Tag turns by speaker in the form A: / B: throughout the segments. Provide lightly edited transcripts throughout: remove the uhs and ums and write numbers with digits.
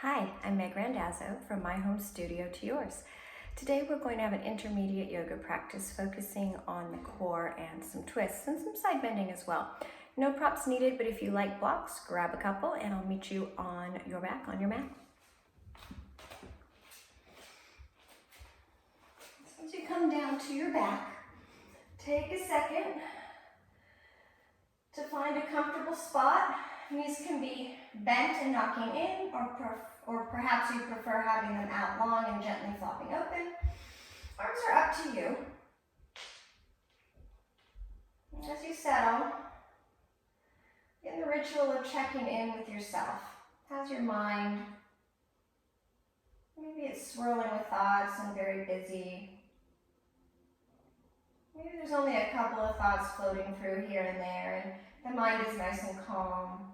A: Hi, I'm Meg Randazzo from my home studio to yours. Today we're going to have an intermediate yoga practice focusing on the core and some twists and some side bending as well. No props needed, but if you like blocks, grab a couple and I'll meet you on your back on your mat. So as you come down to your back, take a second to find a comfortable spot. Knees can be bent and knocking in, or perhaps you prefer having them out long and gently flopping open. Arms are up to you. And as you settle, get the ritual of checking in with yourself. How's your mind? Maybe it's swirling with thoughts and very busy. Maybe there's only a couple of thoughts floating through here and there, and the mind is nice and calm.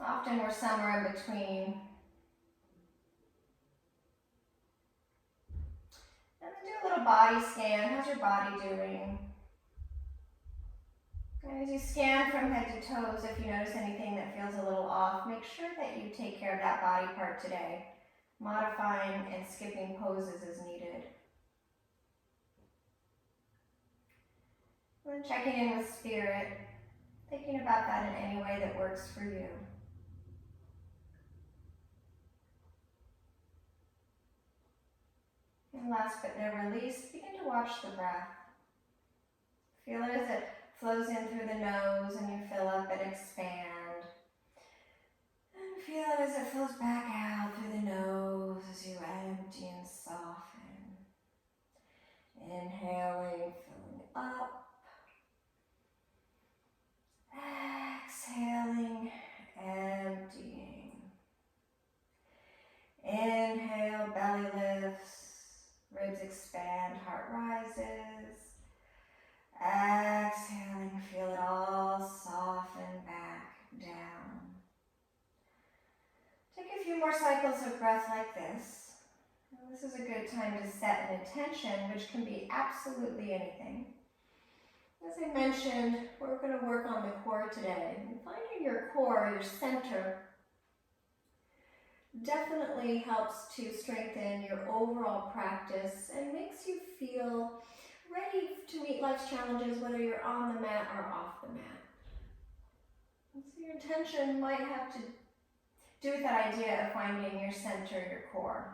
A: Often we're somewhere in between. And then do a little body scan. How's your body doing? And as you scan from head to toes, if you notice anything that feels a little off, make sure that you take care of that body part today, modifying and skipping poses as needed. And then checking in with spirit, thinking about that in any way that works for you. And last but no least, begin to watch the breath. Feel it as it flows in through the nose and you fill up and expand. And feel it as it flows back out through the nose as you empty and soften. Inhaling, filling up. Exhaling, emptying. Inhale, belly lifts. Ribs expand, heart rises. Exhaling, feel it all soften back down. Take a few more cycles of breath like this. And this is a good time to set an intention, which can be absolutely anything. As I mentioned, we're going to work on the core today. And finding your core, your center, definitely helps to strengthen your overall practice and makes you feel ready to meet life's challenges, whether you're on the mat or off the mat. And so your intention might have to do with that idea of finding your center, your core.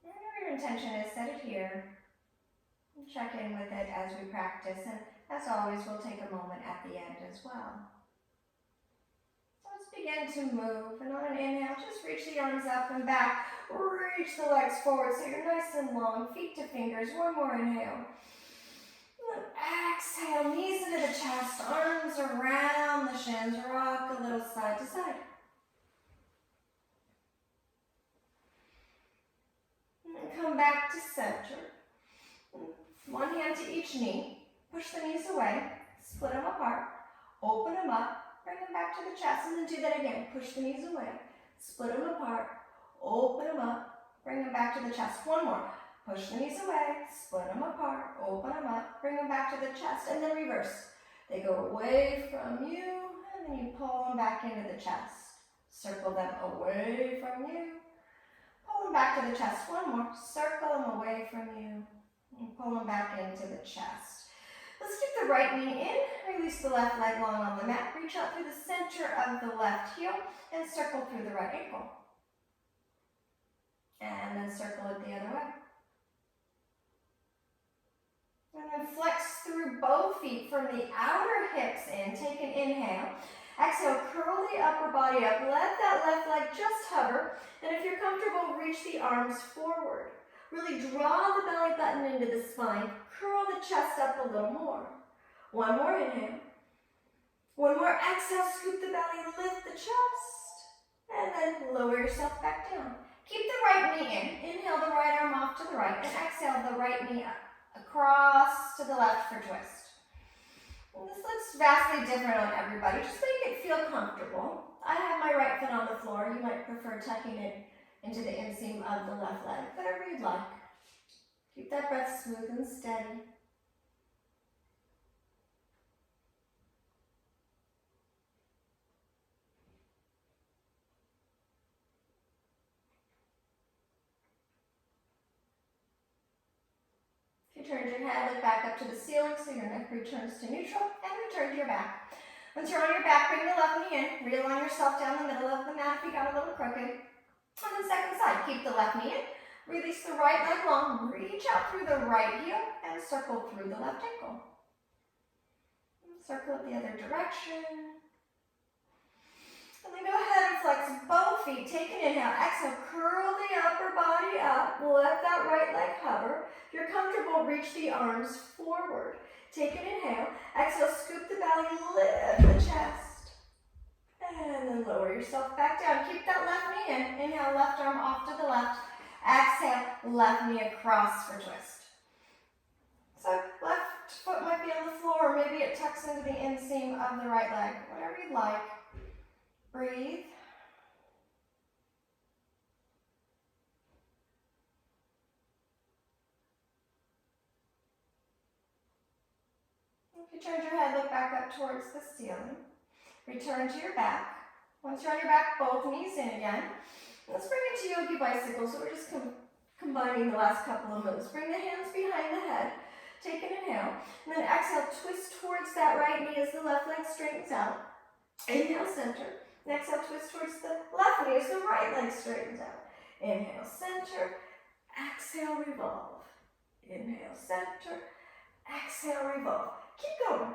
A: Whatever your intention is, set it here. And check in with it as we practice. And as always, we'll take a moment at the end as well. Begin to move, and on an inhale, just reach the arms up and back, reach the legs forward so you're nice and long, feet to fingers. One more inhale. And then exhale, knees into the chest, arms around the shins, rock a little side to side. And then come back to center. One hand to each knee, push the knees away, split them apart, open them up, bring them back to the chest, and then do that again. Push the knees away, split them apart, open them up, bring them back to the chest. One more. Push the knees away, split them apart, open them up, bring them back to the chest, and then reverse. They go away from you, and then you pull them back into the chest. Circle them away from you, pull them back to the chest. One more. Circle them away from you, and pull them back into the chest. Let's keep the right knee in, release the left leg long on the mat, reach out through the center of the left heel, and circle through the right ankle. And then circle it the other way. And then flex through both feet from the outer hips in. Take an inhale. Exhale, curl the upper body up. Let that left leg just hover. And if you're comfortable, reach the arms forward. Really draw the belly button into the spine. Curl the chest up a little more. One more inhale. One more exhale. Scoop the belly, lift the chest. And then lower yourself back down. Keep the right knee in. Inhale the right arm off to the right. And exhale the right knee up, across to the left for twist. And this looks vastly different on everybody. Just make it feel comfortable. I have my right foot on the floor. You might prefer tucking it into the inseam of the left leg, whatever you'd like. Keep that breath smooth and steady. turn your head, look back up to the ceiling so your neck returns to neutral, and return to your back. Once you're on your back, bring the left knee in. Realign yourself down the middle of the mat if you got a little crooked. On the second side, keep the left knee in. Release the right leg long. Reach out through the right heel and circle through the left ankle. Circle it the other direction. And then go ahead and flex both feet. Take an inhale. Exhale, curl the upper body up. Let that right leg hover. If you're comfortable, reach the arms forward. Take an inhale. Exhale, scoop the belly, lift the chest. And then lower yourself back down. Keep that left knee in. Inhale, left arm off to the left. Exhale, left knee across for twist. So left foot might be on the floor, or maybe it tucks into the inseam of the right leg. Whatever you like. Breathe. If you turned your head, look back up towards the ceiling. Return to your back. Once you're on your back, both knees in again. Let's bring it to yogi bicycle. So we're just combining the last couple of moves. Bring the hands behind the head. Take an inhale. And then exhale, twist towards that right knee as the left leg straightens out. Inhale, center. And exhale, twist towards the left knee as the right leg straightens out. Inhale, center. Exhale, revolve. Inhale, center. Exhale, revolve. Keep going.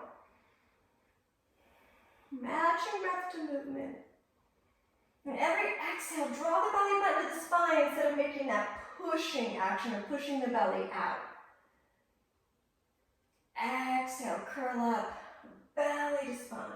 A: Match your breath to movement. And every exhale, draw the belly button to the spine instead of making that pushing action or pushing the belly out. Exhale, curl up, belly to spine.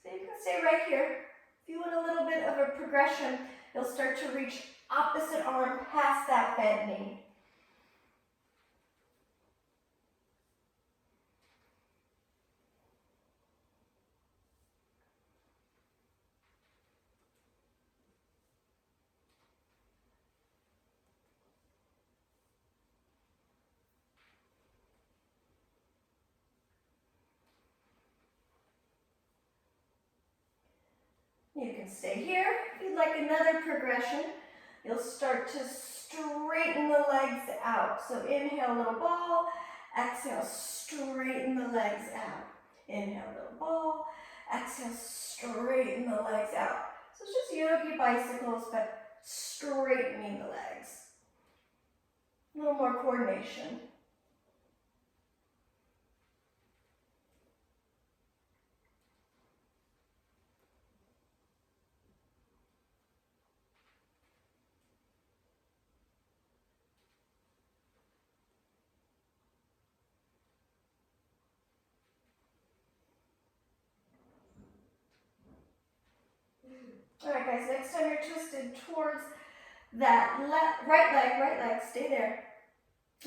A: So you can stay right here. If you want a little bit of a progression, you'll start to reach opposite arm past that bent knee. You can stay here. If you'd like another progression, you'll start to straighten the legs out. So inhale, little ball. Exhale, straighten the legs out. Inhale, little ball. Exhale, straighten the legs out. So it's just yogi bicycles, but straightening the legs. A little more coordination. All right, guys, next time you're twisted towards that right leg, stay there.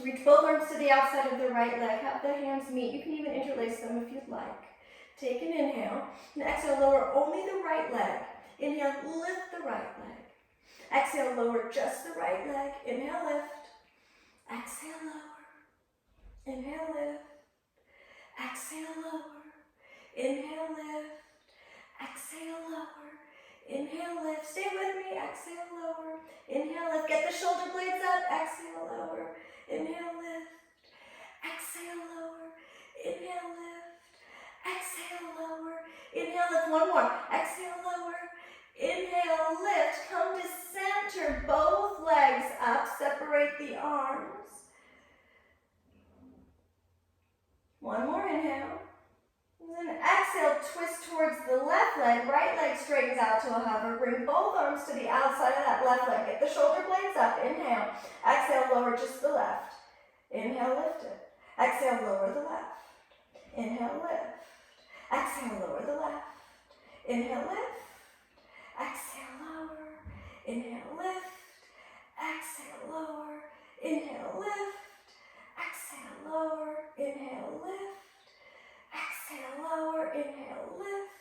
A: Reach both arms to the outside of the right leg. Have the hands meet. You can even interlace them if you'd like. Take an inhale. And exhale, lower only the right leg. Inhale, lift the right leg. Exhale, lower just the right leg. Inhale, lift. Exhale, lower. Inhale, lift. Exhale, lower. Inhale, lift. Exhale, lower. Inhale, lift. Stay with me. Exhale, lower. Inhale, lift. Get the shoulder blades up. Exhale, lower. Inhale, lift. Exhale, lower. Inhale, lift. Exhale, lower. Inhale, lift. One more. Exhale, lower. Inhale, lift. Come to center. Both legs up. Separate the arms. One more inhale. And then exhale, twist towards the left leg. Right leg straightens out to a hover. Bring both arms to the outside of that left leg. Get the shoulder blades up. Inhale. Exhale, lower just the left. Inhale, lift it. Exhale, lower the left. Inhale, lift. Exhale, lower the left. Inhale, lift. Exhale, lower. Inhale, lift. Exhale, lower. Inhale, lift. Exhale, lower. Inhale, lift. Exhale, lower. Inhale, lift.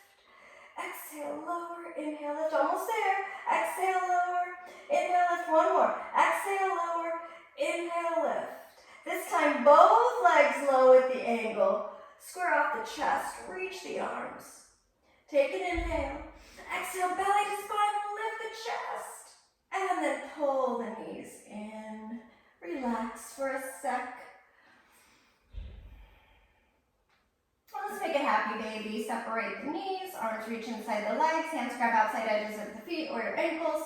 A: Exhale, lower. Inhale, lift. Almost there. Exhale, lower. Inhale, lift. One more. Exhale, lower. Inhale, lift. This time, both legs low at the ankle. Square off the chest. Reach the arms. Take an inhale. Exhale, belly to spine, lift the chest. And then pull the knees in. Relax for a sec. Let's make a happy baby. Separate the knees, arms reach inside the legs, hands grab outside edges of the feet or your ankles.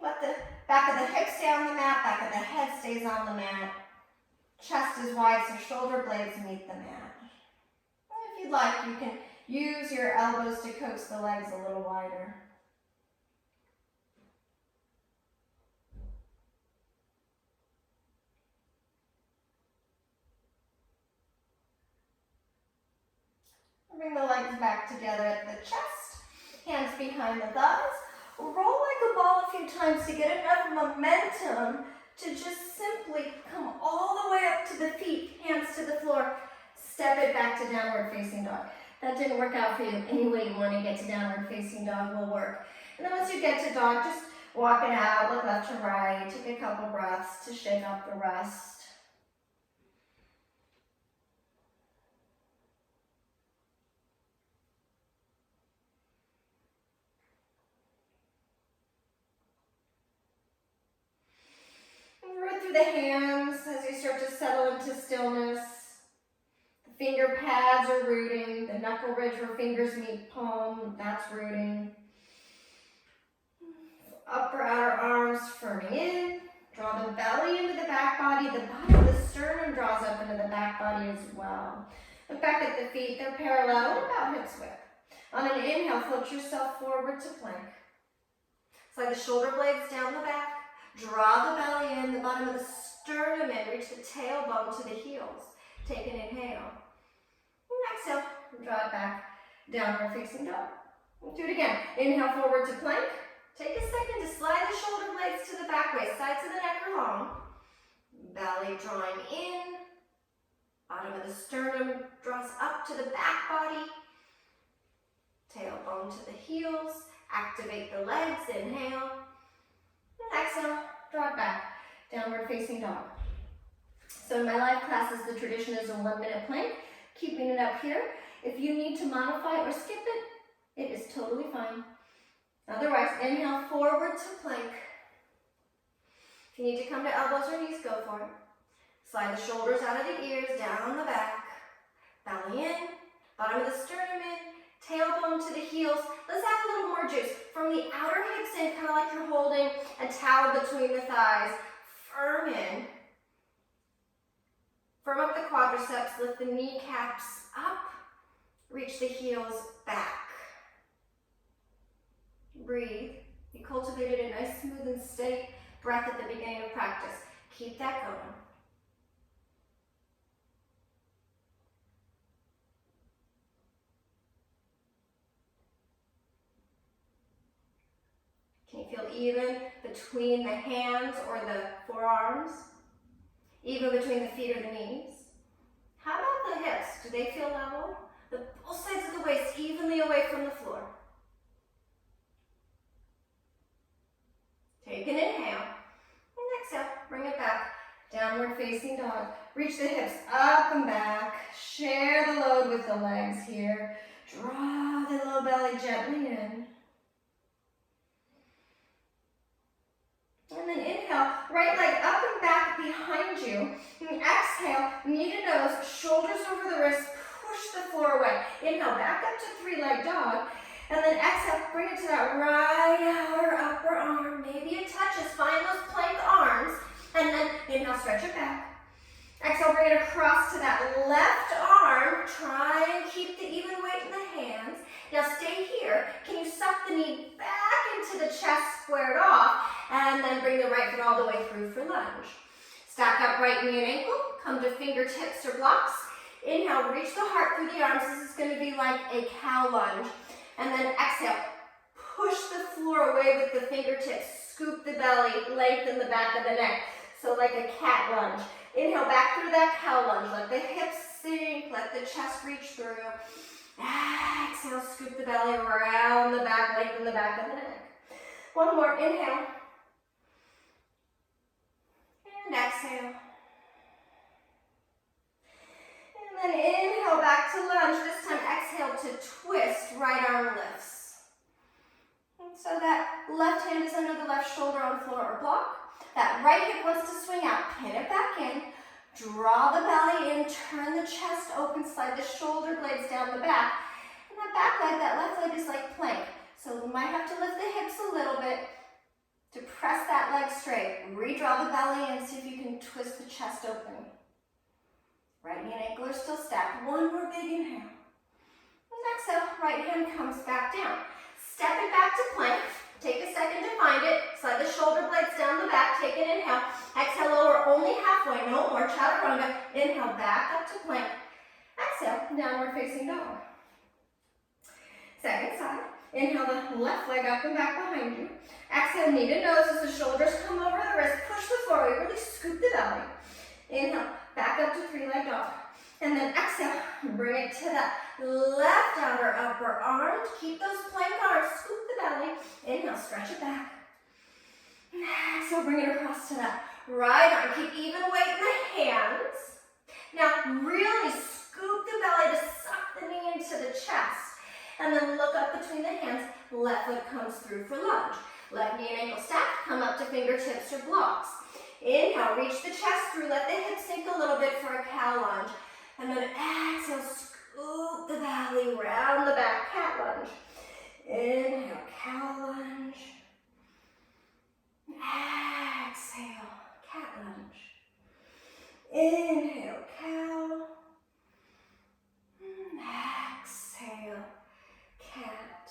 A: Let the back of the hips stay on the mat, back of the head stays on the mat. Chest is wide so shoulder blades meet the mat. And if you'd like, you can use your elbows to coax the legs a little wider. Bring the legs back together at the chest, hands behind the thighs. Roll like a ball a few times to get enough momentum to just simply come all the way up to the feet, hands to the floor. Step it back to downward facing dog. That didn't work out for you. Any way you want to get to downward facing dog will work. And then once you get to dog, just walk it out, look left to right, take a couple breaths to shake off the rest. Root through the hands as you start to settle into stillness. The finger pads are rooting. The knuckle ridge where fingers meet palm, that's rooting. Upper outer arms firming in. Draw the belly into the back body. The bottom of the sternum draws up into the back body as well. Look back at the feet. They're parallel and about hips width. On an inhale, float yourself forward to plank. Slide the shoulder blades down the back. Draw the belly in, the bottom of the sternum in, reach the tailbone to the heels. Take an inhale. And exhale, draw it back, downward facing dog. We'll do it again. Inhale forward to plank. Take a second to slide the shoulder blades to the back waist, sides of the neck are long. Belly drawing in, bottom of the sternum draws up to the back body. Tailbone to the heels, activate the legs, inhale. Exhale, draw it back, downward facing dog. So in my live classes, the tradition is a 1-minute plank, keeping it up here. If you need to modify or skip it, it is totally fine. Otherwise, inhale forward to plank. If you need to come to elbows or knees, go for it. Slide the shoulders out of the ears, down the back, belly in, bottom of the sternum in, tailbone to the heels. Let's add a little more juice. From the outer hips in, kind of like you're holding a towel between the thighs. Firm in. Firm up the quadriceps, lift the kneecaps up. Reach the heels back. Breathe. You cultivated a nice, smooth, and steady breath at the beginning of practice. Keep that going. Can you feel even between the hands or the forearms? Even between the feet or the knees? How about the hips? Do they feel level? Both sides of the waist evenly away from the floor. Take an inhale. And exhale, bring it back. Downward facing dog. Reach the hips up and back. Share the load with the legs here. Draw the low belly gently in. And then inhale, right leg up and back behind you. And exhale, knee to nose, shoulders over the wrists, push the floor away. Inhale, back up to 3-leg dog. And then exhale, bring it to that right outer upper arm. Maybe it touches, find those plank arms. And then inhale, stretch it back. Exhale, bring it across to that left arm. Try and keep the even weight in the hands. Now stay here. Can you suck the knee back into the chest, squared off, and then bring the right foot all the way through for lunge. Stack up right knee and ankle. Come to fingertips or blocks. Inhale, reach the heart through the arms. This is going to be like a cow lunge. And then exhale, push the floor away with the fingertips. Scoop the belly, lengthen the back of the neck. So like a cat lunge. Inhale, back through that cow lunge. Let the hips sink, let the chest reach through. Exhale, scoop the belly around the back, lengthen the back of the neck. One more, inhale. And exhale. And then inhale back to lunge. This time exhale to twist. that left hand is under the left shoulder on floor or block. That right hip wants to swing out, pin it back in, draw the belly in, turn the chest open, slide the shoulder blades down the back. And that back leg, that left leg is like plank. So we might have to lift the hips a little bit to press that leg straight. Redraw the belly and see if you can twist the chest open. Right knee and ankle are still stacked. One more big inhale. And exhale, right hand comes back down. Step it back to plank. Take a second to find it. Slide the shoulder blades down the back. Take an inhale. Exhale, lower only halfway. No more. Chaturanga. Inhale, back up to plank. Exhale, downward facing dog. Second side. Inhale the left leg up and back behind you. Exhale, knee to nose as the shoulders come over the wrist. Push the forward. Really scoop the belly. Inhale, back up to three-leg dog. And then exhale, bring it to that left outer upper arm. Keep those plank arms. Scoop the belly. Inhale, stretch it back. Exhale, bring it across to that right arm. Keep even weight in the hands. Now, really scoop the belly to suck the knee into the chest. And then look up between the hands. Left foot comes through for lunge. Left knee and ankle stacked. Come up to fingertips or blocks. Inhale, reach the chest through. Let the hips sink a little bit for a cow lunge. And then exhale, scoop the belly, round the back, cat lunge. Inhale, cow lunge. Exhale, cat lunge. Inhale, cow. Exhale, cat.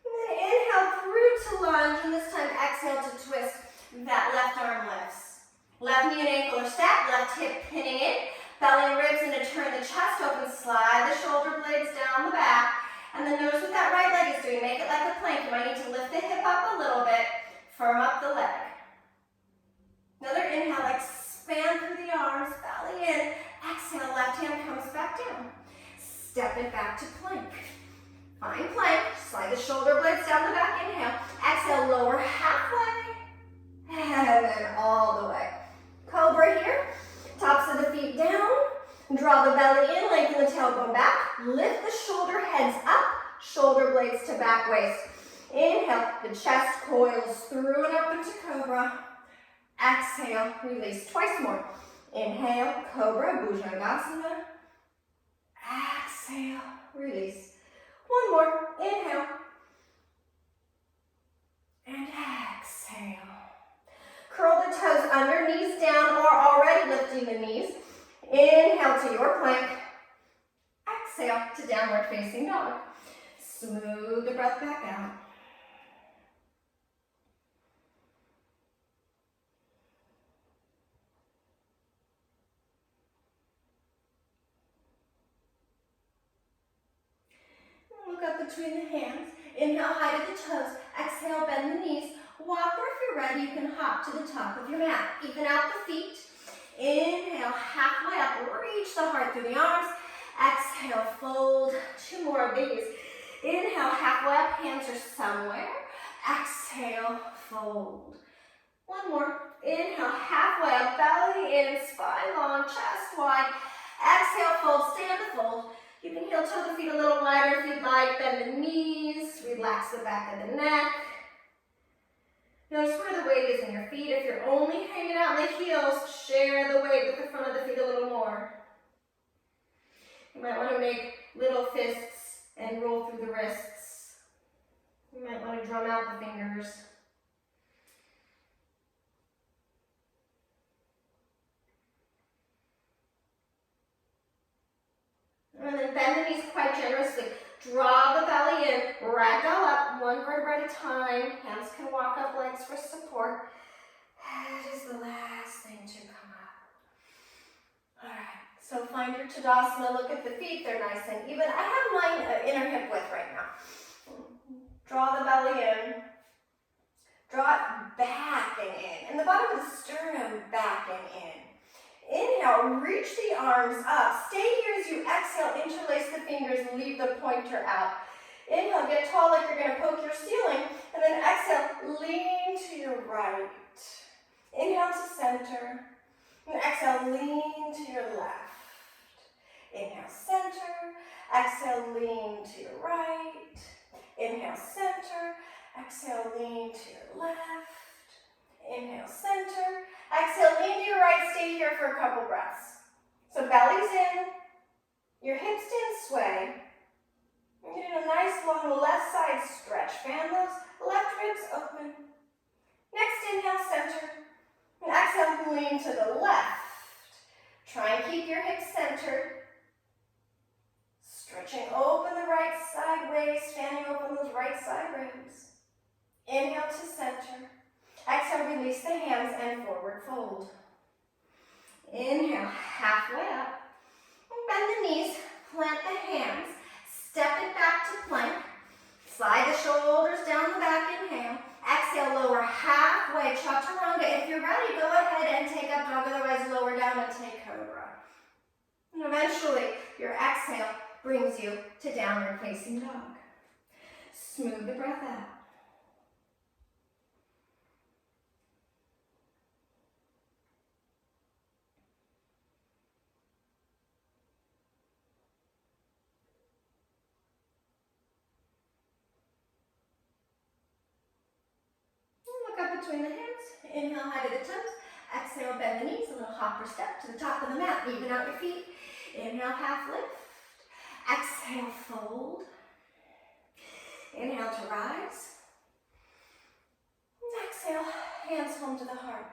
A: And then inhale through to lunge, and this time exhale to twist. That left arm lifts. Left knee and ankle are stacked, left hip pinning in. Belly and ribs, and to turn the chest open, slide the shoulder blades down the back. And then notice what that right leg is doing. Make it like a plank. You might need to lift the hip up a little bit. Firm up the leg. Another inhale, expand through the arms, belly in. Exhale, left hand comes back down. Step it back to plank. Find plank. Slide the shoulder blades down the back. Inhale. Exhale, lower halfway. And then all the way. Cobra here. Tops of the feet down. Draw the belly in. Lengthen the tailbone back. Lift the shoulder heads up. Shoulder blades to back waist. Inhale. The chest coils through and up into cobra. Exhale. Release. Twice more. Inhale. Cobra. Bhujangasana. Exhale. Release. One more. Inhale. And exhale. Curl the toes under, knees down, or already lifting the knees. Inhale to your plank. Exhale to downward facing dog. Smooth the breath back out. Look up between the hands. Inhale, high to the toes. Exhale, bend the knees. Walk, or if you're ready, you can hop to the top of your mat. Even out the feet. Inhale, halfway up. Reach the heart through the arms. Exhale, fold. Two more of these. Inhale, halfway up. Hands are somewhere. Exhale, fold. One more. Inhale, halfway up. Belly in, spine long, chest wide. Exhale, fold. Stand to fold. You can heel toe the feet a little wider if you'd like. Bend the knees. Relax the back of the neck. Notice where the weight is in your feet. If you're only hanging out in the heels, share the weight with the front of the feet a little more. You might want to make little fists and roll through the wrists. You might want to drum out the fingers. And then bend the knees quite generously. Draw the belly in, ragdoll up, one vertebra at a time. Hands can walk up, legs for support. That is the last thing to come up. All right, so find your Tadasana. Look at the feet, they're nice and even. I have mine inner hip width right now. Draw the belly in. Draw it back and in. And the bottom of the sternum back and in. Inhale, reach the arms up. Stay here as you exhale, interlace the fingers, leave the pointer out. Inhale, get tall like you're going to poke your ceiling. And then exhale, lean to your right. Inhale to center. And exhale, lean to your left. Inhale, center. Exhale, lean to your right. Inhale, center. Exhale, lean to your left. Inhale, center. Exhale, lean to your right. Stay here for a couple breaths. So belly's in, your hips didn't sway. You're getting a nice long left side stretch. Fan those left ribs open. Next, inhale, center. And exhale, lean to the left. Try and keep your hips centered. Stretching open the right side waist, fanning open those right side ribs. Inhale to center. Exhale, release the hands and forward fold. Inhale, halfway up. Bend the knees, plant the hands. Step it back to plank. Slide the shoulders down the back, inhale. Exhale, lower halfway, chaturanga. If you're ready, go ahead and take up dog, otherwise lower down and take cobra. And eventually, your exhale brings you to downward facing dog. Smooth the breath out. Between the hands, inhale high to the toes, exhale bend the knees, a little hopper step to the top of the mat, even out your feet, inhale half lift, exhale fold, inhale to rise, exhale hands home to the heart,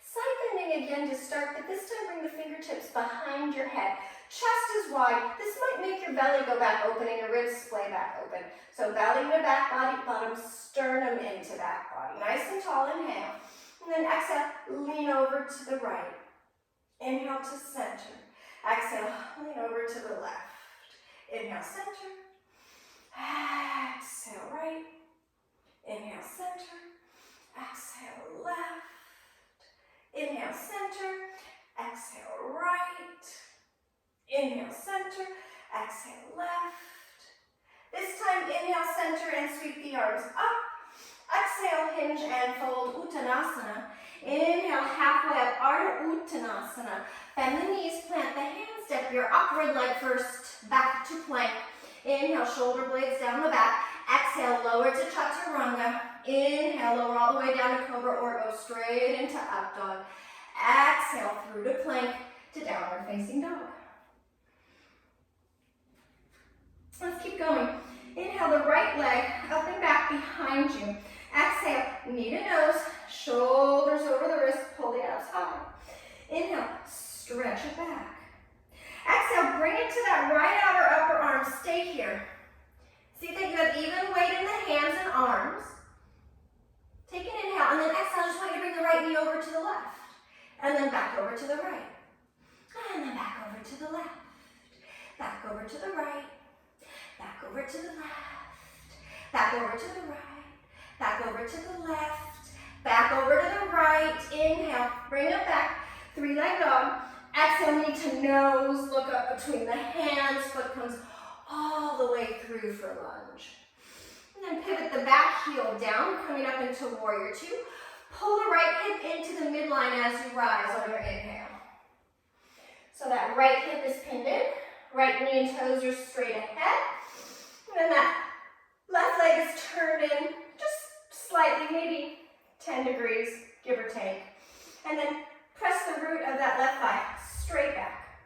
A: side bending again to start, but this time bring the fingertips behind your head, chest is wide, this might make your belly go back open and your ribs splay back open. So belly to back body, bottom sternum into back body. Nice and tall, inhale. And then exhale, lean over to the right. Inhale to center. Exhale, lean over to the left. Inhale, center. Exhale, right. Inhale, center. Exhale, left. Inhale, center. Exhale, right. Inhale, center. Exhale, left. This time, inhale, center, and sweep the arms up. Exhale, hinge and fold, Uttanasana. Inhale, halfway up, Ardha Uttanasana. Bend the knees, plant the hands, step your upward leg first, back to plank. Inhale, shoulder blades down the back. Exhale, lower to chaturanga. Inhale, lower all the way down to cobra or go straight into up dog. Exhale, through to plank to downward facing dog. Let's keep going. Inhale the right leg up and back behind you. Exhale, knee to nose, shoulders over the wrist, pull the abs high. Inhale, stretch it back. Exhale, bring it to that right outer upper arm. Stay here. See that you have even weight in the hands and arms. Take an inhale, and then exhale. I just want you to bring the right knee over to the left. And then back over to the right. And then back over to the left. Back over to the right. Back over to the left, back over to the right, back over to the left, back over to the right. Inhale, bring it back, three-leg dog. Exhale, knee to nose, look up between the hands, foot comes all the way through for lunge. And then pivot the back heel down, coming up into warrior two. Pull the right hip into the midline as you rise on your inhale. So that right hip is pinned in, right knee and toes are straight ahead. And then that left leg is turned in just slightly, maybe 10 degrees, give or take. And then press the root of that left thigh straight back.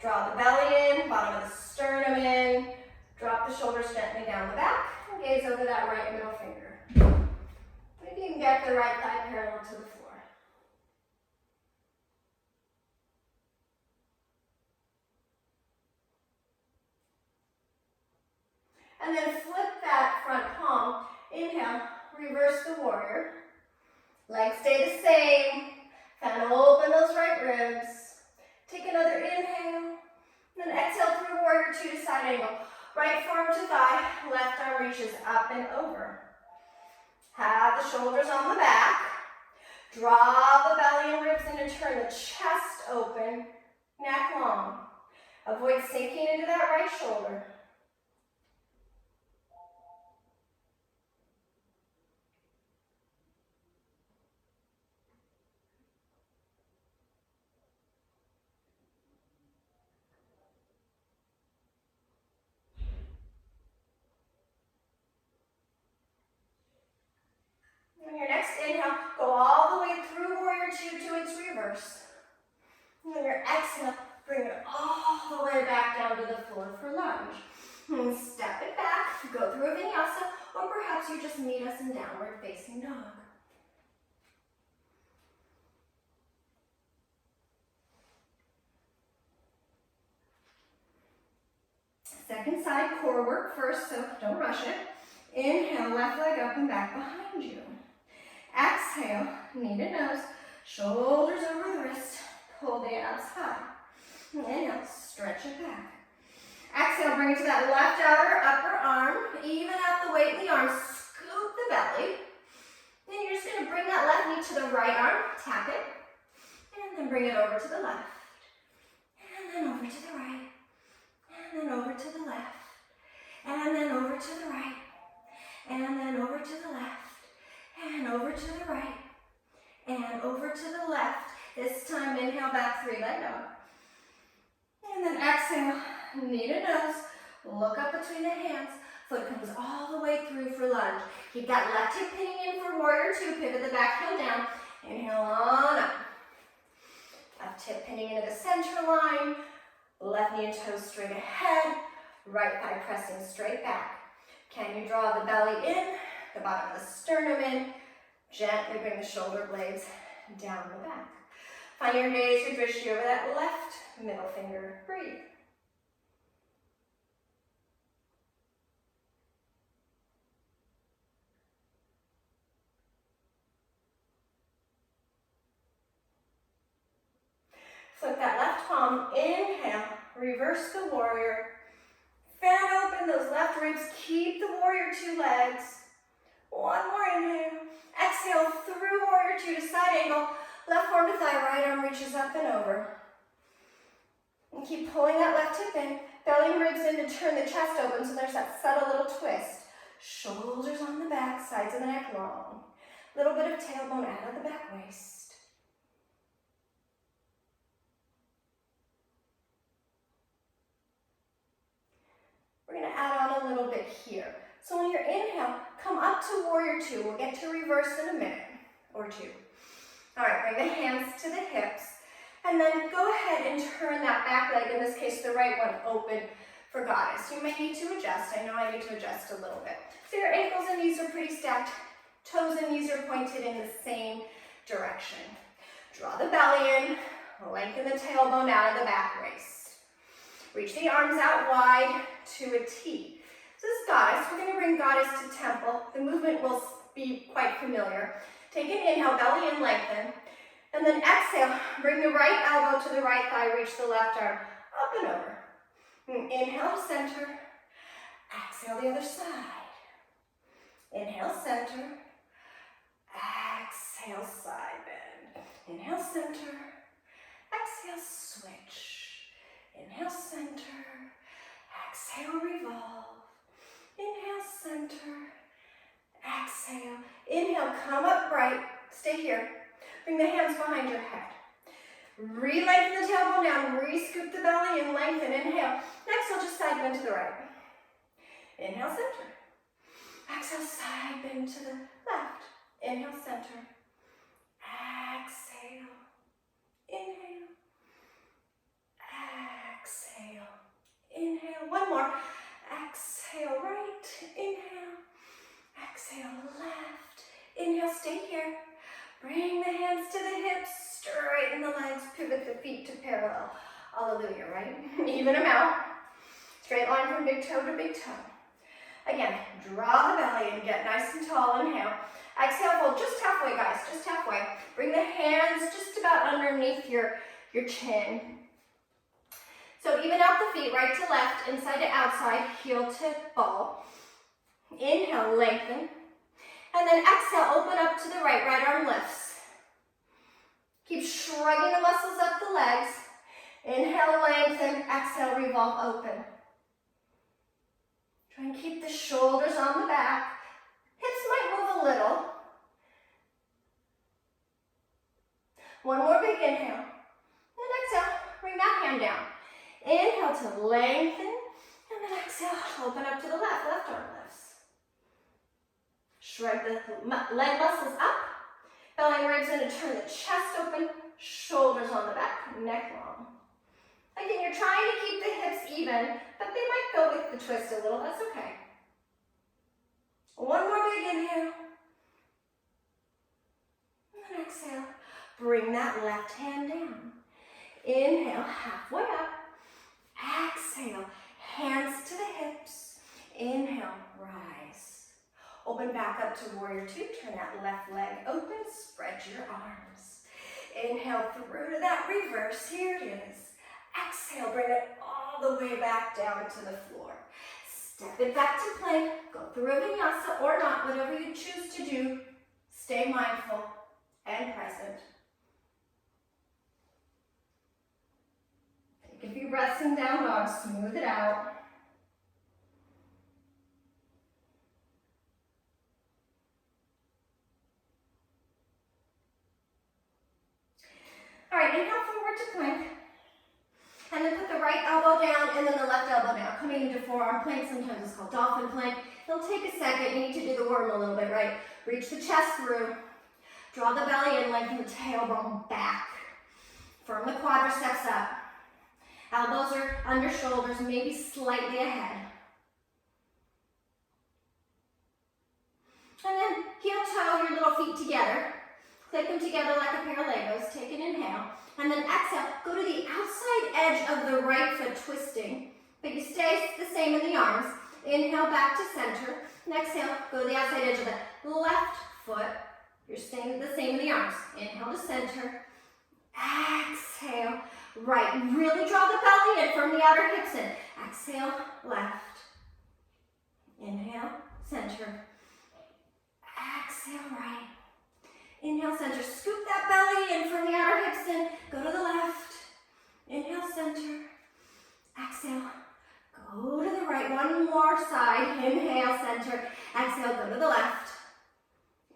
A: Draw the belly in, bottom of the sternum in, drop the shoulders gently down the back, and gaze over that right middle finger. Maybe you can get the right thigh parallel to the floor. And then flip that front palm. Inhale, reverse the warrior. Legs stay the same. Fan open those right ribs. Take another inhale. Then exhale through warrior two to side angle. Right forearm to thigh, left arm reaches up and over. Have the shoulders on the back. Draw the belly and ribs in and turn the chest open, neck long. Avoid sinking into that right shoulder. Next, inhale, go all the way through warrior two to its reverse. And then your exhale, bring it all the way back down to the floor for lunge. And step it back, go through a vinyasa, or perhaps you just meet us in downward facing dog. Second side, core work first, so don't rush it. Inhale, left leg up and back behind you. Exhale, knee to nose, shoulders over the wrist, pull the abs high. Inhale, stretch it back. Exhale, bring it to that left outer upper arm, even out the weight in the arm, scoop the belly. Then you're just gonna bring that left knee to the right arm, tap it, and then bring it over to the left, and then over to the right, and then over to the left, and then over to the right, and then over to the left, and over to the right, and over to the left. This time, inhale back, three-leg dog. And then exhale, knee to nose, look up between the hands, foot comes all the way through for lunge. Keep that left hip pinning in for warrior two, pivot the back heel down, inhale on up. Left hip pinning into the center line, left knee and toes straight ahead, right thigh pressing straight back. Can you draw the belly in, the bottom of the sternum in, gently bring the shoulder blades down the back. Find your gaze, your drishti over that left middle finger, breathe. Flip that left palm, inhale, reverse the warrior. Fan open those left ribs, keep the warrior two legs. One more inhale. Exhale through warrior two to side angle. Left arm to thigh, right arm reaches up and over. And keep pulling that left hip in. Belly and ribs in to turn the chest open so there's that subtle little twist. Shoulders on the back, sides of the neck long. Little bit of tailbone out of the back waist. We're going to add on a little bit here. So when you inhale, come up to warrior two. We'll get to reverse in a minute or two. All right, bring the hands to the hips. And then go ahead and turn that back leg, in this case the right one, open for goddess. You may need to adjust. I know I need to adjust a little bit. So your ankles and knees are pretty stacked. Toes and knees are pointed in the same direction. Draw the belly in. Lengthen the tailbone out of the back waist. Reach the arms out wide to a T. So this is goddess. We're going to bring goddess to temple. The movement will be quite familiar. Take an inhale, belly in, lengthen. And then exhale, bring the right elbow to the right thigh, reach the left arm up and over. And inhale to center. Exhale the other side. Inhale, center. Exhale, side bend. Inhale, center. Exhale, switch. Inhale, center. Exhale, revolve. Inhale, center. Exhale. Inhale, come upright. Stay here. Bring the hands behind your head. Re-lengthen the tailbone down. Re-scoop the belly and lengthen. Inhale. Exhale, just side bend to the right. Inhale, center. Exhale, side bend to the left. Inhale, center. Exhale. Inhale. Exhale. Inhale. One more. Exhale, right. Inhale. Exhale, left. Inhale, stay here. Bring the hands to the hips, straighten the legs, pivot the feet to parallel. Hallelujah, right? Even them out. Straight line from big toe to big toe. Again, draw the belly and get nice and tall. Inhale. Exhale, fold just halfway, guys, just halfway. Bring the hands just about underneath your chin. So even out the feet, right to left, inside to outside, heel to ball. Inhale, lengthen. And then exhale, open up to the right, right arm lifts. Keep shrugging the muscles up the legs. Inhale, lengthen. Exhale, revolve, open. Try and keep the shoulders on the back. Hips might move a little. One more big inhale. And exhale, bring that hand down. Inhale to lengthen. And then exhale, open up to the left, left arm lifts. Shrug the leg muscles up, belly and ribs in and turn the chest open, shoulders on the back, neck long. Again, you're trying to keep the hips even, but they might go with the twist a little, that's okay. One more big inhale. And exhale. Bring that left hand down. Inhale, halfway up. Exhale, hands to the hips. Inhale, rise. Open back up to warrior two. Turn that left leg open. Spread your arms. Inhale through to that reverse. Here it is. Exhale, bring it all the way back down to the floor. Step it back to plank. Go through a vinyasa or not, whatever you choose to do. Stay mindful and present. Take a few breaths in down dog. Smooth it out. All right, inhale forward to plank. And then put the right elbow down and then the left elbow down. Coming into forearm plank, sometimes it's called dolphin plank. It'll take a second. You need to do the worm a little bit, right? Reach the chest through. Draw the belly in, lengthen the tailbone back. Firm the quadriceps up. Elbows are under shoulders, maybe slightly ahead. And then heel toe your little feet together. Click them together like a pair of Legos. Take an inhale. And then exhale. Go to the outside edge of the right foot twisting. But you stay the same in the arms. Inhale back to center. And exhale. Go to the outside edge of the left foot. You're staying the same in the arms. Inhale to center. Exhale. Right. Really draw the belly in from the outer hips in. Exhale. Left. Inhale. Center. Exhale. Right. Inhale, center. Scoop that belly in from the outer hips in. Go to the left. Inhale, center. Exhale. Go to the right. One more side. Inhale, center. Exhale, go to the left.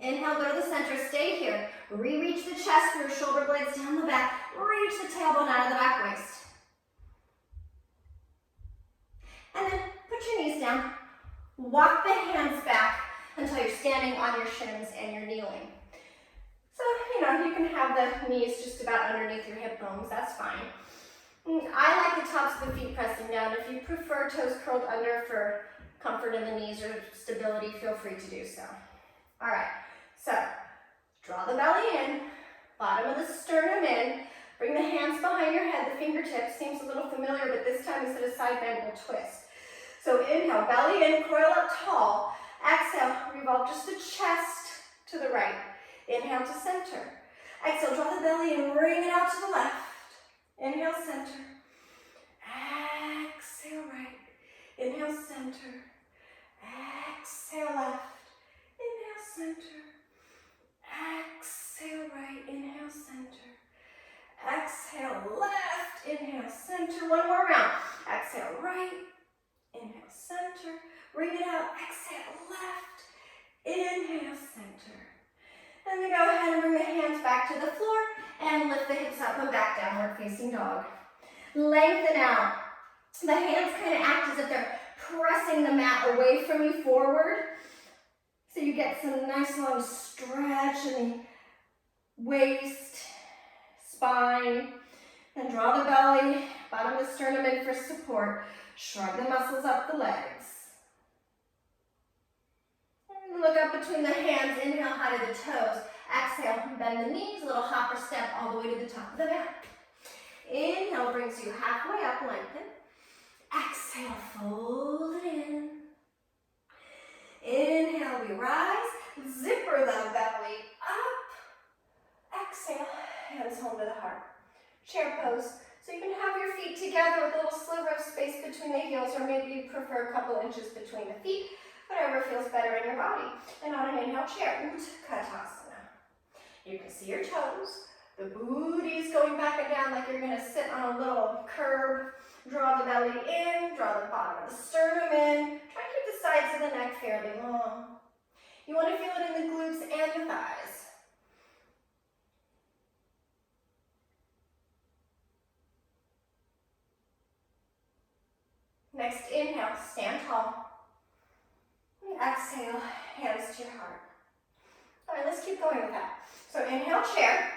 A: Inhale, go to the center. Stay here. Re-reach the chest through, shoulder blades down the back. Reach the tailbone out of the back waist. And then put your knees down. Walk the hands back until you're standing on your shins and you're kneeling. So, you can have the knees just about underneath your hip bones, that's fine. I like the tops of the feet pressing down. If you prefer toes curled under for comfort in the knees or stability, feel free to do so. All right, so draw the belly in, bottom of the sternum in, bring the hands behind your head, the fingertips, seems a little familiar, but this time instead of side bend, we'll twist. So inhale, belly in, coil up tall. Exhale, revolve just the chest to the right. Inhale to center. Exhale, draw the belly and bring it out to the left. Inhale, center. Exhale, right. Inhale, center. Exhale, left. Inhale, center. Exhale, right. Inhale, center. Exhale, left. Inhale, center. One more round. Exhale, right. Inhale, center. Bring it out. Exhale, left. Inhale, center. And then go ahead and bring the hands back to the floor and lift the hips up and back, downward facing dog. Lengthen out. The hands kind of act as if they're pressing the mat away from you forward. So you get some nice long stretch in the waist, spine. Then draw the belly, bottom of the sternum in for support. Shrug the muscles up the legs. Look up between the hands, inhale high to the toes. Exhale, bend the knees, little hopper step all the way to the top of the mat. Inhale brings you halfway up, lengthen. Exhale, fold it in. Inhale, we rise. Zipper the belly up. Exhale, hands home to the heart. Chair pose. So you can have your feet together with a little sliver of space between the heels, or maybe you prefer a couple inches between the feet. Whatever feels better in your body. And on an inhale, chair, Utkatasana. You can see your toes. The booty's going back and down like you're gonna sit on a little curb. Draw the belly in, draw the bottom of the sternum in. Try to keep the sides of the neck fairly long. You wanna feel it in the glutes and the thighs. Next inhale, stand tall. Exhale, hands to your heart. right, let's keep going with that. So inhale, chair.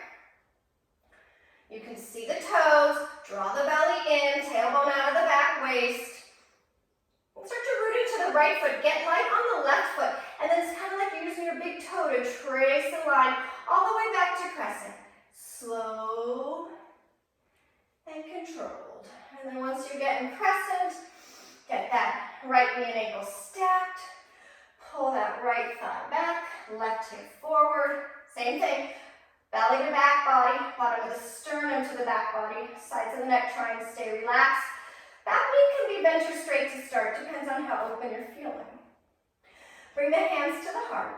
A: You can see the toes, draw the belly in, tailbone out of the back waist. And start to root into the right foot, get light on the left foot, and then it's kind of like you're using your big toe to trace the line all the way back to crescent. Slow and controlled. And then once you get in crescent, get that right knee and ankle stacked, pull that right thigh back, left hip forward, same thing. Belly to back body, bottom of the sternum to the back body, sides of the neck trying to stay relaxed. Back knee can be bent or straight to start, depends on how open you're feeling. Bring the hands to the heart.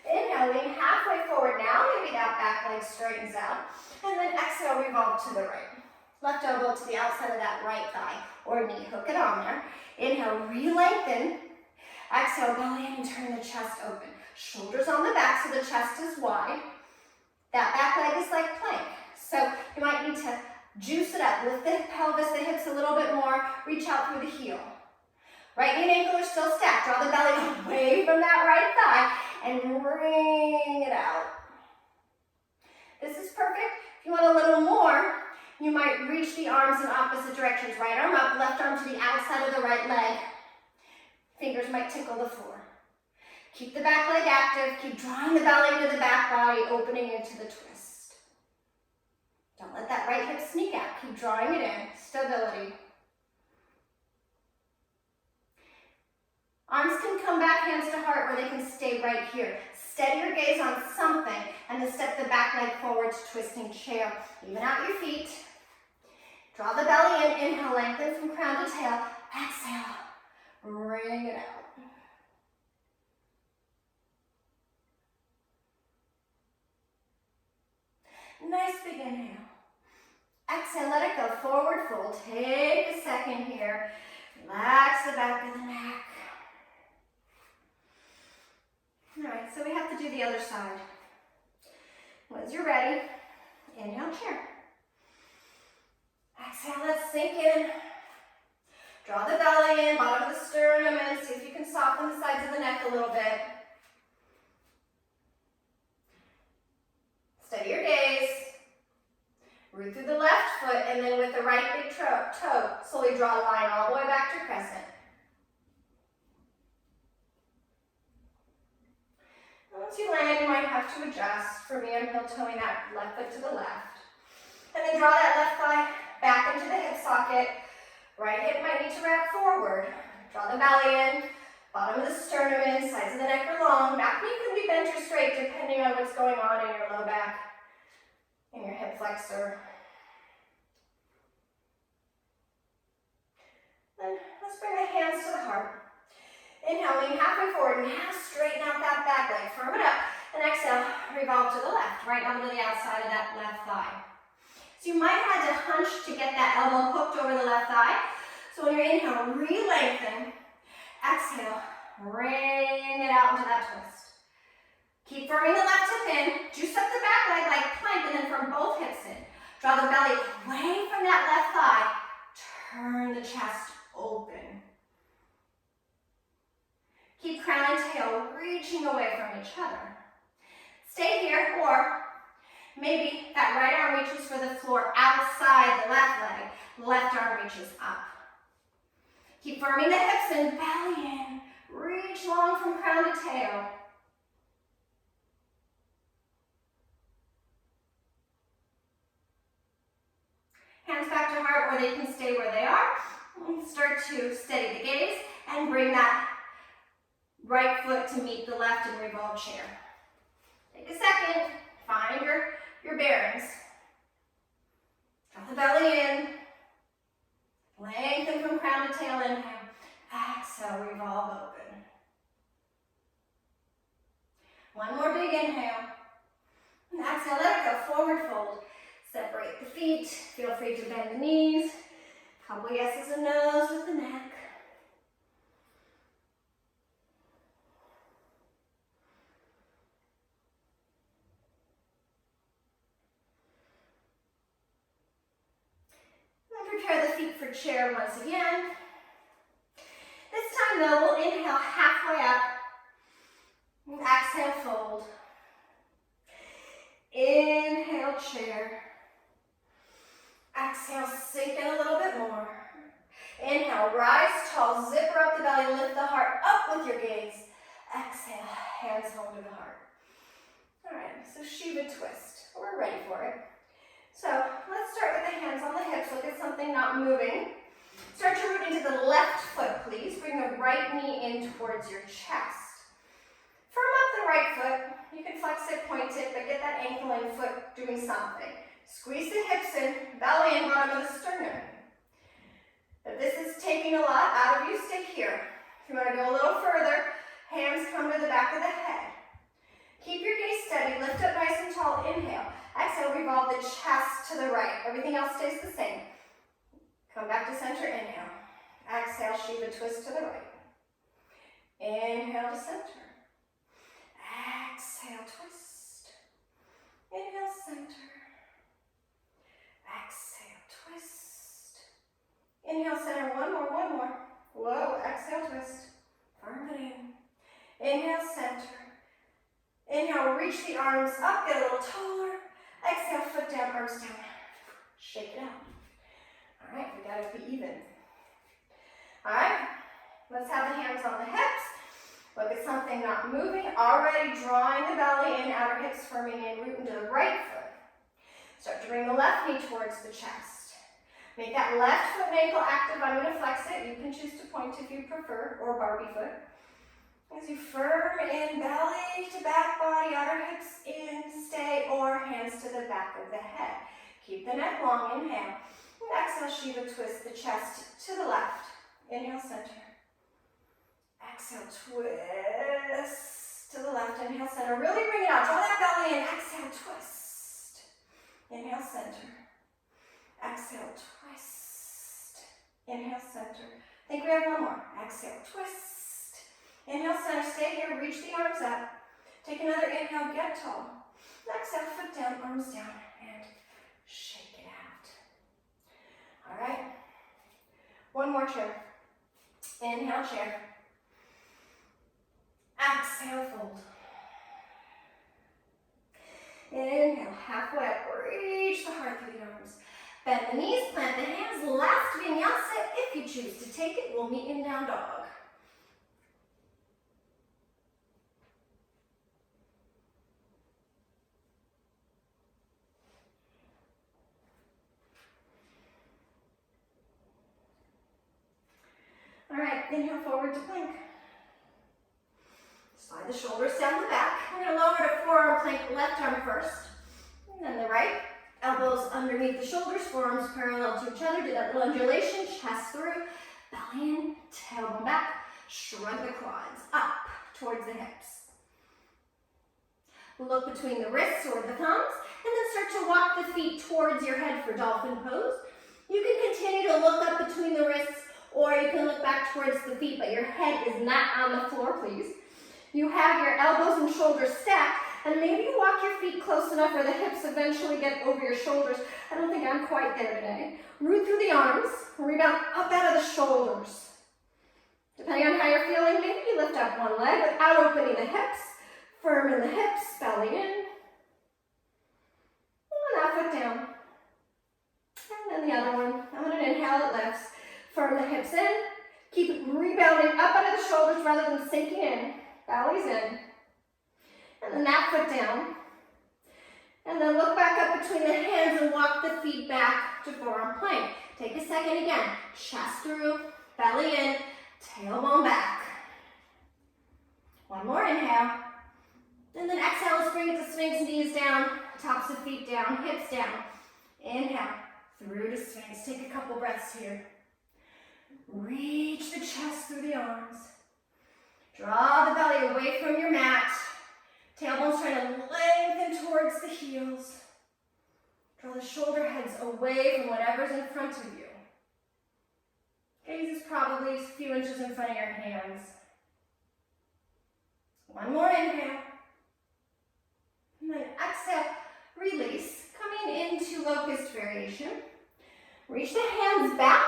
A: Inhale, lean halfway forward now, maybe that back leg straightens out. And then exhale, revolve to the right. Left elbow to the outside of that right thigh or knee, hook it on there. Inhale, re-lengthen. Exhale, belly in and turn the chest open. Shoulders on the back so the chest is wide. That back leg is like plank. So you might need to juice it up. Lift the pelvis, the hips a little bit more. Reach out through the heel. Right knee and ankle are still stacked. Draw the belly away from that right thigh and bring it out. This is perfect. If you want a little more, you might reach the arms in opposite directions. Right arm up, left arm to the outside of the right leg. Fingers might tickle the floor. Keep the back leg active. Keep drawing the belly into the back body, opening into the twist. Don't let that right hip sneak out. Keep drawing it in. Stability. Arms can come back, hands to heart, or they can stay right here. Steady your gaze on something, and then step the back leg forward to twisting chair. Even out your feet. Draw the belly in. Inhale, lengthen from crown to tail. Exhale, bring it out. Nice big inhale. Exhale, let it go. Forward fold. Take a second here. Relax the back of the neck. All right, so we have to do the other side. Once you're ready, inhale, chair. Exhale, let's sink in. Draw the belly in, bottom of the sternum in. See if you can soften the sides of the neck a little bit. Steady your gaze. Root through the left foot, and then with the right big toe, slowly draw a line all the way back to crescent. Once you land, you might have to adjust. For me, I'm heel-toeing that left foot to the left. And then draw that left thigh back into the hip socket. Right hip might need to wrap forward. Draw the belly in, bottom of the sternum in, sides of the neck are long. Back knee can be bent or straight depending on what's going on in your low back and your hip flexor. Then let's bring the hands to the heart. Inhale, lean halfway forward. Now straighten out that back leg. Firm it up. And exhale, revolve to the left. Right elbow to the outside of that left thigh. So you might have to hunch to get that elbow hooked over the left thigh. So when you're inhale, re-lengthen. Exhale, bring it out into that twist. Keep firming the left hip in. Juice up the back leg like plank, and then from both hips in. Draw the belly away from that left thigh. Turn the chest open. Keep crown and tail reaching away from each other. Stay here, or maybe that right arm reaches for the floor outside the left leg. Left arm reaches up. Keep firming the hips in, belly in. Reach long from crown to tail. Hands back to heart, or they can stay where they are. And start to steady the gaze and bring that right foot to meet the left and revolve chair. Take a second, find your bearings. Draw the belly in. Lengthen from crown to tail, inhale. Exhale, revolve open. One more big inhale. And exhale, let it go, forward fold. Separate the feet. Feel free to bend the knees. Couple yeses and nos with the neck. Prepare the feet for chair once again. This time though, we'll inhale halfway up. And exhale, fold. chair. Exhale, sink in a little bit more. Inhale, rise tall, zipper up the belly, lift the heart up with your gaze. Exhale, hands home to the heart. All right, so Shiva twist. We're ready for it. So let's start with the hands on the hips. Look at something not moving. Start to root into the left foot, please. Bring the right knee in towards your chest. Firm up the right foot. You can flex it, point it, but get that ankle and foot doing something. Squeeze the hips in, belly in, bottom of the sternum. If this is taking a lot out of you, stay here. If you want to go a little further, hands come to the back of the head. Keep your gaze steady, lift up nice and tall, inhale. Exhale, revolve the chest to the right. Everything else stays the same. Come back to center, inhale. Exhale, Shiva twist to the right. Inhale to center. Exhale, twist. Inhale, center. Exhale, twist. Inhale, center, one more. Whoa, exhale, twist. Firm it in. Inhale, center. Inhale, reach the arms up, get a little taller. Exhale, foot down, arms down. Shake it out. All right, we gotta be even. All right, let's have the hands on the hips. Look at something not moving. Already drawing the belly in, outer hips firming in, root into the right foot. Start to bring the left knee towards the chest. Make that left foot and ankle active. I'm going to flex it. You can choose to point if you prefer, or Barbie foot. As you firm in, belly to back body, outer hips in, stay, or hands to the back of the head. Keep the neck long, inhale. And exhale, Shiva twist the chest to the left. Inhale, center. Exhale, twist to the left. Inhale, center. Really bring it out. Draw that belly in. Exhale, twist. Inhale, center. Exhale, twist. Inhale, center. I think we have one more. Exhale, twist. Inhale, center. Stay here. Reach the arms up. Take another inhale. Get tall. Exhale, foot down, arms down, and shake it out. All right. One more chair. Inhale, chair. Exhale, fold. Inhale, halfway up, reach the heart through the arms. Bend the knees, plant the hands, last vinyasa. If you choose to take it, we'll meet in down dog. All right, inhale forward to plank. Slide the shoulders down the back. We're going to lower to forearm plank, left arm first, and then the right. Elbows underneath the shoulders, forearms parallel to each other. Do that little undulation, chest through, belly in, tailbone back. Shrug the quads up towards the hips. Look between the wrists or the thumbs, and then start to walk the feet towards your head for dolphin pose. You can continue to look up between the wrists, or you can look back towards the feet, but your head is not on the floor, please. You have your elbows and shoulders stacked, and maybe you walk your feet close enough where the hips eventually get over your shoulders. I don't think I'm quite there today. Root through the arms, rebound up out of the shoulders. Depending on how you're feeling, maybe you lift up one leg without opening the hips. Firm in the hips, belly in. And that foot down. And then the other one. I'm going to inhale, it lifts. Firm the hips in. Keep rebounding up out of the shoulders rather than sinking in. Belly's in. And then that foot down. And then look back up between the hands and walk the feet back to forearm plank. Take a second again. Chest through, belly in, tailbone back. One more inhale. And then exhale, let's bring it to Sphinx, knees down, tops of feet down, hips down. Inhale, through to Sphinx. Take a couple breaths here. Reach the chest through the arms. Draw the belly away from your mat. Tailbone's trying to lengthen towards the heels. Draw the shoulder heads away from whatever's in front of you. Gaze is probably a few inches in front of your hands. One more inhale. And then exhale, release. Coming into locust variation. Reach the hands back.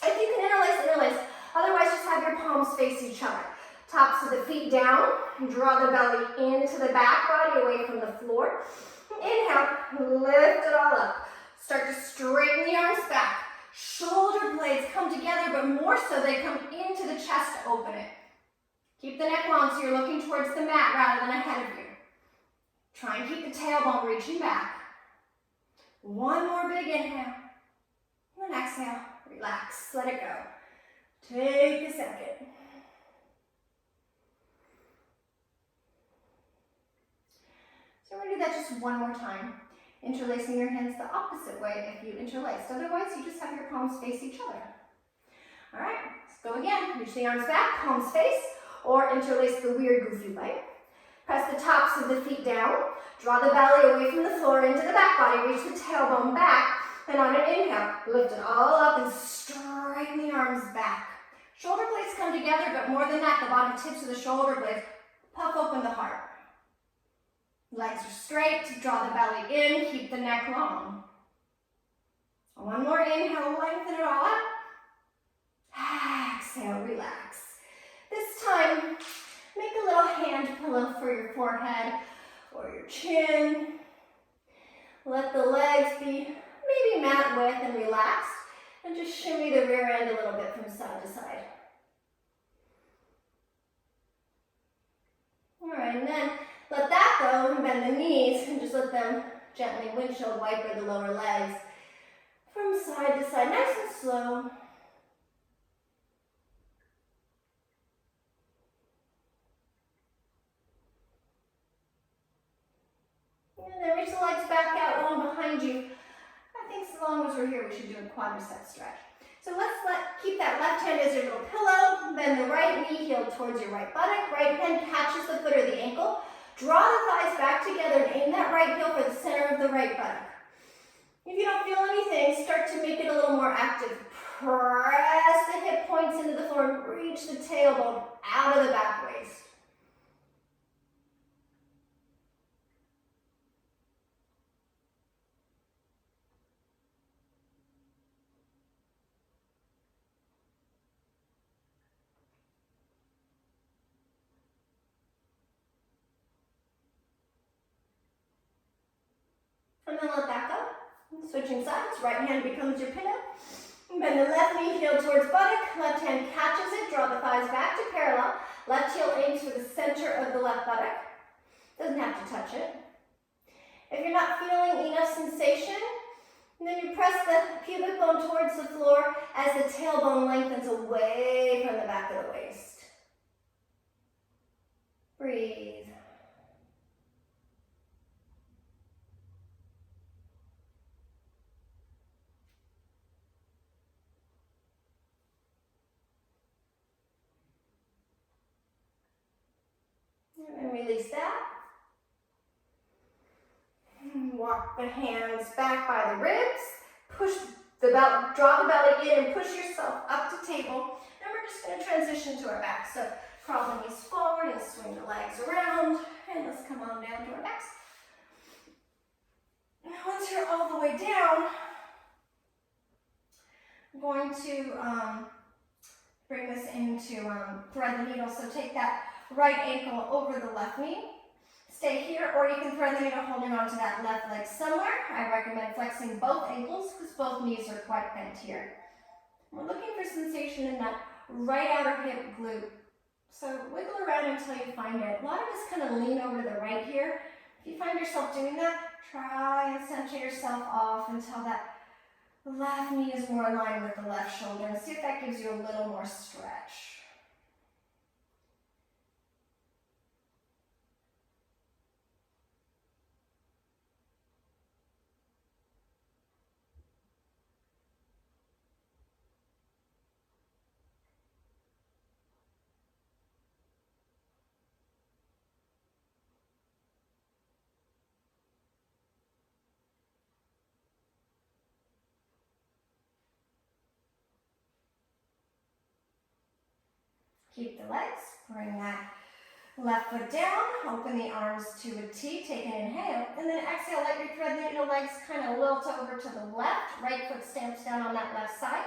A: If you can interlace. Otherwise, just have your palms face each other. Tops of the feet down. Draw the belly into the back body, away from the floor. Inhale, lift it all up. Start to straighten the arms back. Shoulder blades come together, but more so they come into the chest to open it. Keep the neck long so you're looking towards the mat rather than ahead of you. Try and keep the tailbone reaching back. One more big inhale. And then exhale, relax, let it go. Take a second. So we're going to do that just one more time. Interlacing your hands the opposite way if you interlaced. Otherwise, you just have your palms face each other. All right, let's go again. Reach the arms back, palms face, or interlace the weird, goofy way. Press the tops of the feet down. Draw the belly away from the floor into the back body. Reach the tailbone back. And on an inhale, lift it all up and straighten the arms back. Shoulder blades come together, but more than that, the bottom tips of the shoulder blades puff open the heart. Legs are straight, draw the belly in, keep the neck long. One more inhale, lengthen it all up. Exhale, relax. This time, make a little hand pillow for your forehead or your chin. Let the legs be maybe mat width and relaxed, and just shimmy the rear end a little bit from side to side. All right, and then let that go and bend the knees and just let them gently windshield wiper the lower legs from side to side, nice and slow. And then reach the legs back out long behind you. I think as long as we're here, we should do a quadricep stretch. So let's keep that left hand as your little pillow, bend the right knee heel towards your right buttock, right hand catches the foot or the ankle. Draw the thighs back together and aim that right heel for the center of the right buttock. If you don't feel anything, start to make it a little more active. Press the hip points into the floor and reach the tailbone out of the back waist. And then let that go. Switching sides, right hand becomes your pillow. Bend the left knee heel towards buttock, left hand catches it, draw the thighs back to parallel. Left heel aims for the center of the left buttock. Doesn't have to touch it. If you're not feeling enough sensation, then you press the pubic bone towards the floor as the tailbone lengthens away from the back of the waist. Breathe. And release that. Walk the hands back by the ribs. Push the belly, draw the belly in and push yourself up to table. And we're just going to transition to our back. So crawl the knees forward and swing the legs around. And let's come on down to our backs. Now once you're all the way down, I'm going to bring this into thread the needle. So take that right ankle over the left knee. Stay here, or you can thread the needle holding onto that left leg somewhere. I recommend flexing both ankles because both knees are quite bent here. We're looking for sensation in that right outer hip glute. So wiggle around until you find it. A lot of us kind of lean over to the right here. If you find yourself doing that, try and center yourself off until that left knee is more aligned with the left shoulder, and see if that gives you a little more stretch. Keep the legs, bring that left foot down, open the arms to a T, take an inhale, and then exhale, let your thread the needle legs kind of lilt over to the left, right foot stamps down on that left side.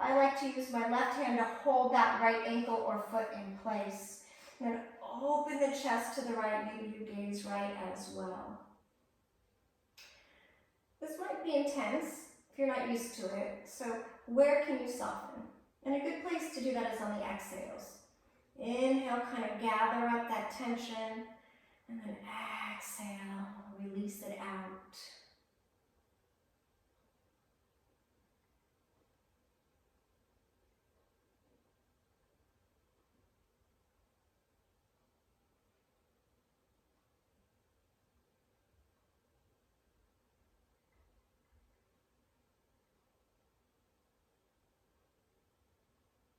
A: I like to use my left hand to hold that right ankle or foot in place. And then open the chest to the right, maybe you gaze right as well. might be intense if you're not used to it. So where can you soften? And a good place to do that is on the exhales. Inhale, kind of gather up that tension, and then exhale, release it out.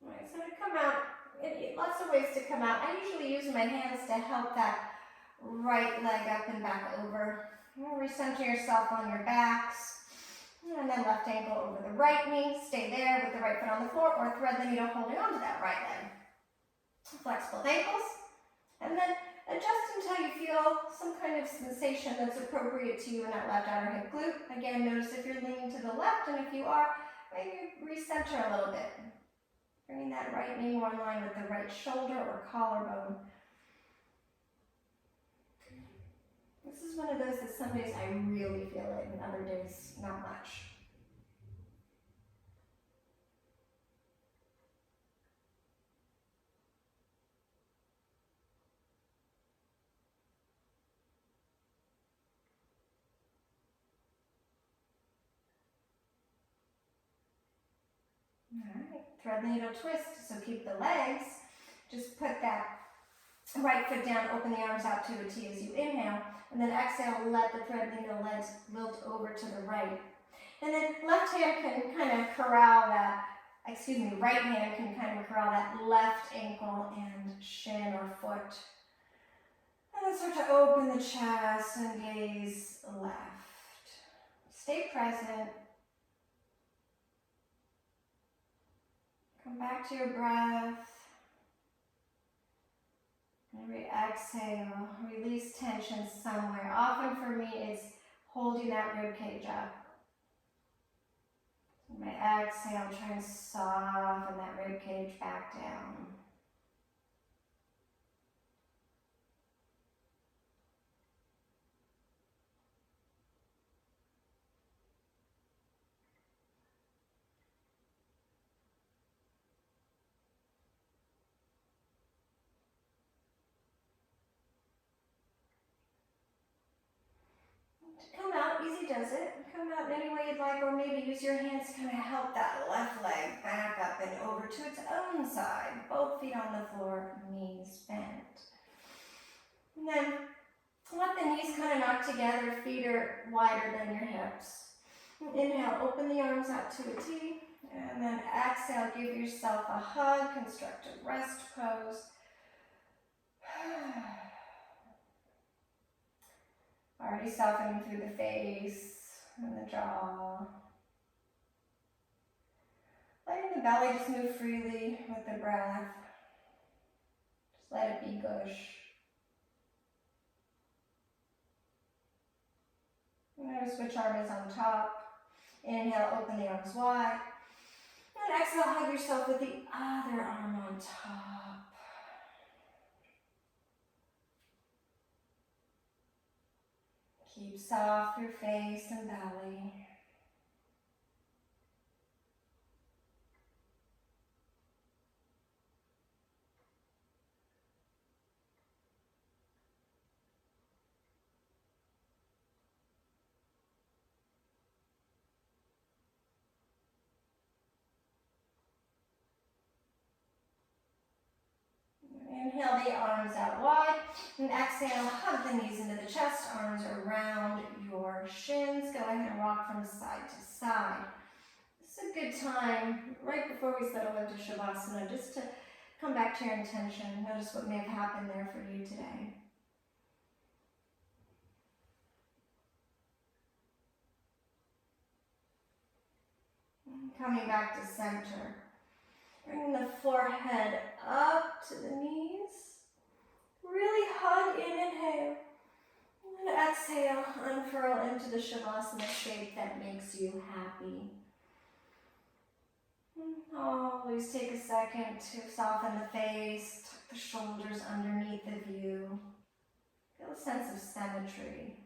A: All right, so to come out, lots of ways to come out. I usually use my hands to help that right leg up and back over. Recenter yourself on your backs. And then left ankle over the right knee. Stay there with the right foot on the floor, or thread the needle holding onto that right leg. Flex both ankles. And then adjust until you feel some kind of sensation that's appropriate to you in that left outer hip glute. Again, notice if you're leaning to the left, and if you are, maybe recenter a little bit. Bringing that right knee more in line with the right shoulder or collarbone. This is one of those that some days I really feel it, and other days not much. All right, thread the needle twist, so keep the legs. Just put that right foot down, open the arms out to a T as you inhale, and then exhale, let the thread the needle legs lilt over to the right. And then left hand can kind of corral that, right hand can kind of corral that left ankle and shin or foot. And then start to open the chest and gaze left. Stay present. Come back to your breath. Every exhale, release tension somewhere. Often for me, it's holding that rib cage up. My exhale, try and soften that rib cage back down. Come out, easy does it. Come out any way you'd like, or maybe use your hands to kind of help that left leg back up and over to its own side. Both feet on the floor, knees bent. And then let the knees kind of knock together, feet are wider than your hips. Inhale, open the arms out to a T, and then exhale, give yourself a hug, construct a rest pose. Already softening through the face and the jaw. Letting the belly just move freely with the breath. Just let it be gush. Notice which arm is on top. Inhale, open the arms wide. And exhale, hug yourself with the other arm on top. Keep soft through face and belly. Inhale the arms out wide, and exhale, hug the knees into the chest, arms around your shins. Go ahead and rock from side to side. It's a good time, right before we settle into Shavasana, just to come back to your intention. Notice what may have happened there for you today. Coming back to center. Bringing the forehead up to the knees. Really hug in, inhale. And exhale, unfurl into the Shavasana shape that makes you happy. Always take a second to soften the face, tuck the shoulders underneath the view. Feel a sense of symmetry.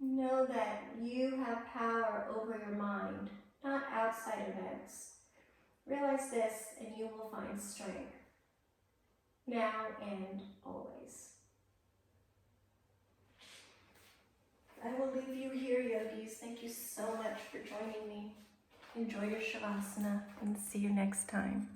A: Know that you have power over your mind, not outside events. Realize this and you will find strength, now and always. I will leave you here, yogis. Thank you so much for joining me. Enjoy your Shavasana and see you next time.